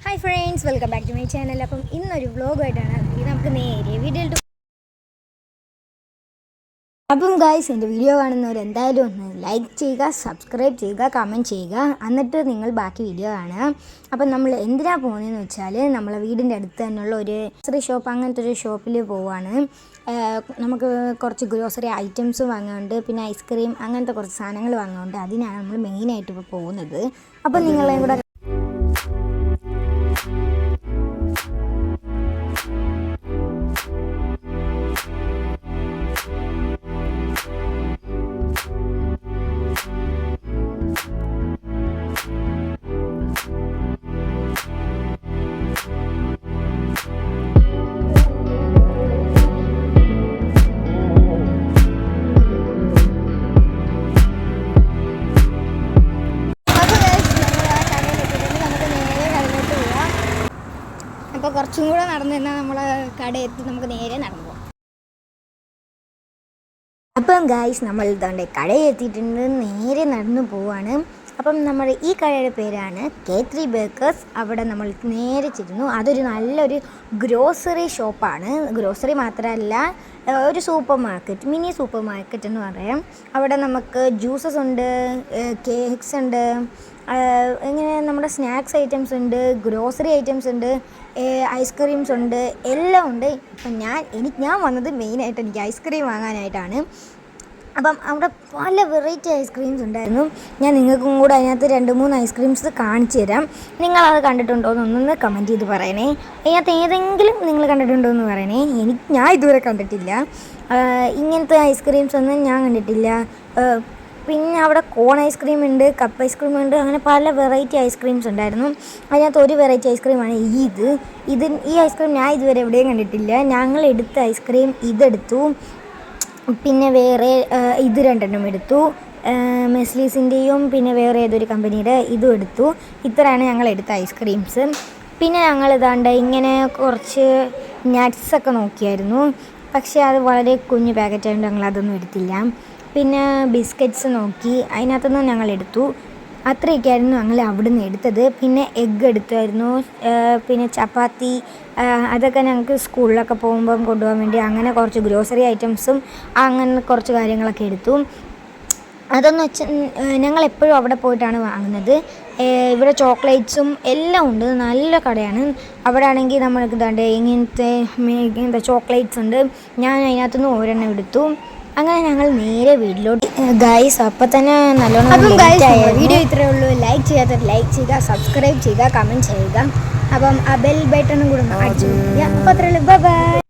Hi friends, welcome back to my channel. അപ്പം ഇന്നൊരു വ്ലോഗായിട്ടാണ് ഇത് നമുക്ക് നേരെ വീഡിയോയിൽ അപ്പം ഗായ്സ് എൻ്റെ വീഡിയോ കാണുന്നവർ എന്തായാലും ഒന്ന് ലൈക്ക് ചെയ്യുക, സബ്സ്ക്രൈബ് ചെയ്യുക, കമൻറ്റ് ചെയ്യുക. എന്നിട്ട് നിങ്ങൾ ബാക്കി വീഡിയോ കാണുക. അപ്പം നമ്മൾ എന്തിനാണ് പോകുന്നതെന്ന് വെച്ചാൽ നമ്മളെ വീടിൻ്റെ അടുത്ത് തന്നെയുള്ള ഒരു ഗ്രോസറി ഷോപ്പ്, അങ്ങനത്തെ ഒരു ഷോപ്പിൽ പോവുകയാണ്. നമുക്ക് കുറച്ച് ഗ്രോസറി ഐറ്റംസ് വാങ്ങാനുണ്ട്, പിന്നെ ഐസ്ക്രീം അങ്ങനത്തെ കുറച്ച് സാധനങ്ങൾ വാങ്ങാനുണ്ട്. അതിനാണ് നമ്മൾ മെയിനായിട്ട് ഇപ്പോൾ പോകുന്നത്. അപ്പം നിങ്ങളെയും കൂടെ അപ്പോൾ കുറച്ചും കൂടെ നടന്നു തന്നാൽ നമ്മളെ കടയെത്തി നമുക്ക് നേരെ നടന്നു പോകാം. അപ്പം ഗായ്സ് നമ്മൾ ഇതാണ്ട് കടയിൽ എത്തിയിട്ടുണ്ട്, നേരെ നടന്നു പോവാണ്. അപ്പം നമ്മുടെ ഈ കടയുടെ പേരാണ് K3 ബേക്കേഴ്സ്. അവിടെ നമ്മൾ നേരെ ചെല്ലുന്നു. അതൊരു നല്ലൊരു ഗ്രോസറി ഷോപ്പാണ്. ഗ്രോസറി മാത്രമല്ല, ഒരു super market, mini super market എന്ന് പറയാം. അവിടെ നമുക്ക് ജ്യൂസസ് ഉണ്ട്, കേക്ക്സ് ഉണ്ട്, ഇങ്ങനെ നമ്മുടെ സ്നാക്സ് ഐറ്റംസ് ഉണ്ട്, ഗ്രോസറി ഐറ്റംസ് ഉണ്ട്, ഐസ്ക്രീംസ് ഉണ്ട്, എല്ലാം ഉണ്ട്. ഇപ്പം ഞാൻ വന്നത് മെയിനായിട്ട് എനിക്ക് ഐസ്ക്രീം വാങ്ങാനായിട്ടാണ്. അപ്പം അവിടെ പല വെറൈറ്റി ഐസ്ക്രീംസ് ഉണ്ടായിരുന്നു. ഞാൻ നിങ്ങൾക്കും കൂടെ അതിനകത്ത് 2-3 ഐസ്ക്രീംസ് കാണിച്ചു തരാം. നിങ്ങളത് കണ്ടിട്ടുണ്ടോ എന്നൊന്ന് കമൻറ്റ് ചെയ്ത് പറയണേ. അതിനകത്ത് ഏതെങ്കിലും നിങ്ങൾ കണ്ടിട്ടുണ്ടോ എന്ന് പറയണേ. ഞാൻ ഇതുവരെ കണ്ടിട്ടില്ല, ഇങ്ങനത്തെ ഐസ്ക്രീംസ് ഒന്നും ഞാൻ കണ്ടിട്ടില്ല. പിന്നെ അവിടെ കോൺ ഐസ്ക്രീം ഉണ്ട്, കപ്പ് ഐസ്ക്രീം ഉണ്ട്, അങ്ങനെ പല വെറൈറ്റി ഐസ്ക്രീംസ് ഉണ്ടായിരുന്നു. അതിനകത്ത് ഒരു വെറൈറ്റി ഐസ്ക്രീമാണ് ഈ ഐസ്ക്രീം ഞാൻ ഇതുവരെ എവിടെയും കണ്ടിട്ടില്ല. ഞങ്ങൾ എടുത്ത ഐസ്ക്രീം ഇതെടുത്തു, പിന്നെ വേറെ ഇത് 2 എടുത്തു, മെസ്ലീസിൻ്റെയും പിന്നെ വേറെ ഏതൊരു കമ്പനിയുടെ ഇതും എടുത്തു. ഇത്രയാണ് ഞങ്ങൾ എടുത്ത ഐസ്ക്രീംസ്. പിന്നെ ഞങ്ങൾ ഇതാണ്ട് ഇങ്ങനെ കുറച്ച് നട്ട്സൊക്കെ നോക്കിയായിരുന്നു, പക്ഷേ അത് വളരെ കുഞ്ഞു പാക്കറ്റായതുകൊണ്ട് ഞങ്ങൾ അതൊന്നും എടുത്തില്ല. പിന്നെ ബിസ്ക്കറ്റ്സ് നോക്കി, അതിനകത്തുനിന്ന് ഞങ്ങൾ എടുത്തു. അത്രയൊക്കെയായിരുന്നു ഞങ്ങൾ അവിടെ നിന്ന് എടുത്തത്. പിന്നെ എഗ്ഗ് എടുത്തായിരുന്നു, പിന്നെ ചപ്പാത്തി, അതൊക്കെ ഞങ്ങൾക്ക് സ്കൂളിലൊക്കെ പോകുമ്പം കൊണ്ടുപോകാൻ വേണ്ടി അങ്ങനെ കുറച്ച് ഗ്രോസറി ഐറ്റംസും അങ്ങനെ കുറച്ച് കാര്യങ്ങളൊക്കെ എടുത്തു. അതെന്ന് വെച്ചാൽ ഞങ്ങൾ എപ്പോഴും അവിടെ പോയിട്ടാണ് വാങ്ങുന്നത്. ഇവിടെ ചോക്ലേറ്റ്സും എല്ലാം ഉണ്ട്, നല്ല കടയാണ്. അവിടെ ആണെങ്കിൽ നമ്മൾക്ക് ഇതാണ്ട് ഇങ്ങനത്തെ ചോക്ലേറ്റ്സ് ഉണ്ട്. ഞാൻ അതിനകത്തുനിന്ന് ഒരെണ്ണം എടുത്തു. അങ്ങനെ ഞങ്ങൾ നേരെ വീട്ടിലോട്ട്. ഗൈസ് അപ്പം തന്നെ നല്ലോണം വീഡിയോ ഇത്രയേ ഉള്ളൂ. ലൈക്ക് ചെയ്യാത്തവർ ലൈക്ക് ചെയ്യുക, സബ്സ്ക്രൈബ് ചെയ്യുക, കമൻറ്റ് ചെയ്യുക. അപ്പം ആ ബെൽ ബട്ടണും കൂടെ അടിച്ചു. അപ്പോൾ അത്രയേ ഉള്ളൂ. ബൈ.